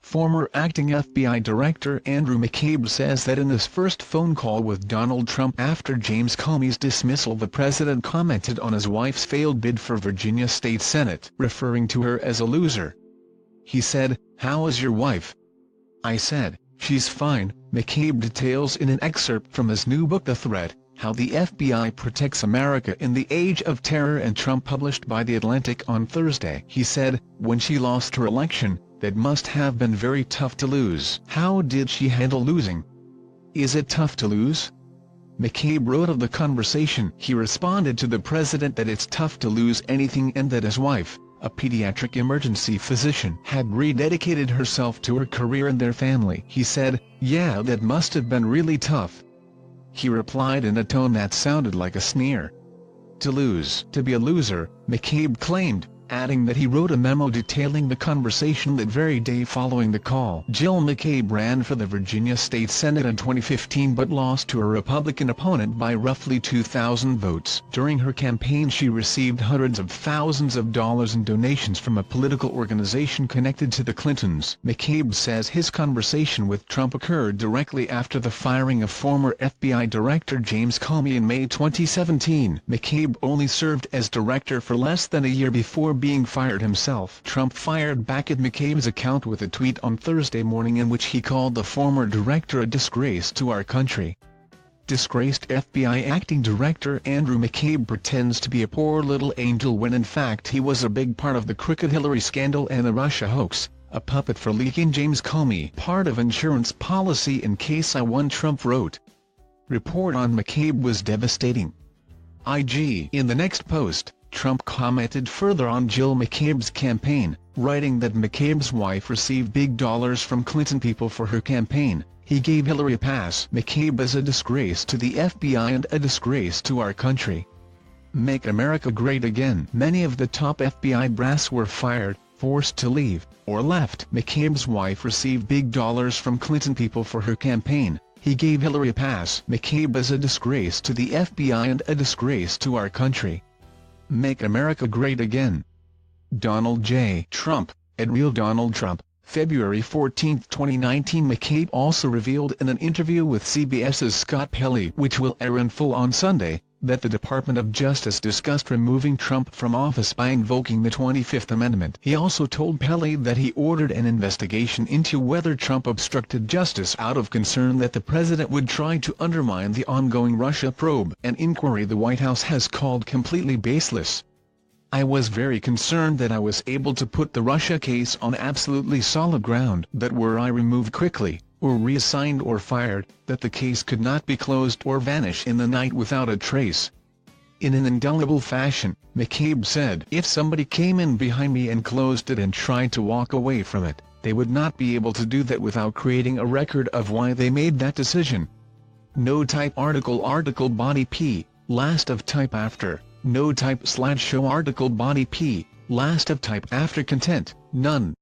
Former acting FBI Director Andrew McCabe says that in his first phone call with Donald Trump after James Comey's dismissal, the president commented on his wife's failed bid for Virginia State Senate, referring to her as a loser. He said, "How is your wife?" I said, "She's fine." McCabe details in an excerpt from his new book The Threat, How the FBI Protects America in the Age of Terror and Trump, published by The Atlantic on Thursday. He said, "When she lost her election, that must have been very tough to lose." How did she handle losing? Is it tough to lose? McCabe wrote of the conversation. He responded to the president that it's tough to lose anything and that his wife, a pediatric emergency physician, had rededicated herself to her career and their family. He said, "Yeah, that must have been really tough." He replied in a tone that sounded like a sneer. To lose, to be a loser, McCabe claimed, adding that he wrote a memo detailing the conversation that very day following the call. Jill McCabe ran for the Virginia State Senate in 2015 but lost to a Republican opponent by roughly 2,000 votes. During her campaign she received hundreds of thousands of dollars in donations from a political organization connected to the Clintons. McCabe says his conversation with Trump occurred directly after the firing of former FBI Director James Comey in May 2017. McCabe only served as director for less than a year before being fired himself. Trump fired back at McCabe's account with a tweet on Thursday morning in which he called the former director a disgrace to our country. Disgraced FBI acting director Andrew McCabe pretends to be a poor little angel when in fact he was a big part of the crooked Hillary scandal and the Russia hoax, a puppet for leaking James Comey. Part of insurance policy in case I won, Trump wrote. Report on McCabe was devastating. IG. In the next post, Trump commented further on Jill McCabe's campaign, writing that McCabe's wife received big dollars from Clinton people for her campaign. He gave Hillary a pass. McCabe is a disgrace to the FBI and a disgrace to our country. Make America Great Again. Many of the top FBI brass were fired, forced to leave, or left. McCabe's wife received big dollars from Clinton people for her campaign. He gave Hillary a pass. McCabe is a disgrace to the FBI and a disgrace to our country. Make America Great Again. Donald J. Trump, @RealDonaldTrump, February 14, 2019. McCabe also revealed in an interview with CBS's Scott Pelley, which will air in full on Sunday, that the Department of Justice discussed removing Trump from office by invoking the 25th Amendment. He also told Pelley that he ordered an investigation into whether Trump obstructed justice out of concern that the president would try to undermine the ongoing Russia probe, an inquiry the White House has called completely baseless. I was very concerned that I was able to put the Russia case on absolutely solid ground, that were I removed quickly, or reassigned or fired, that the case could not be closed or vanish in the night without a trace. In an indelible fashion, McCabe said, if somebody came in behind me and closed it and tried to walk away from it, they would not be able to do that without creating a record of why they made that decision. No type article body P, last of type after, no type /show article body P, last of type after content, none.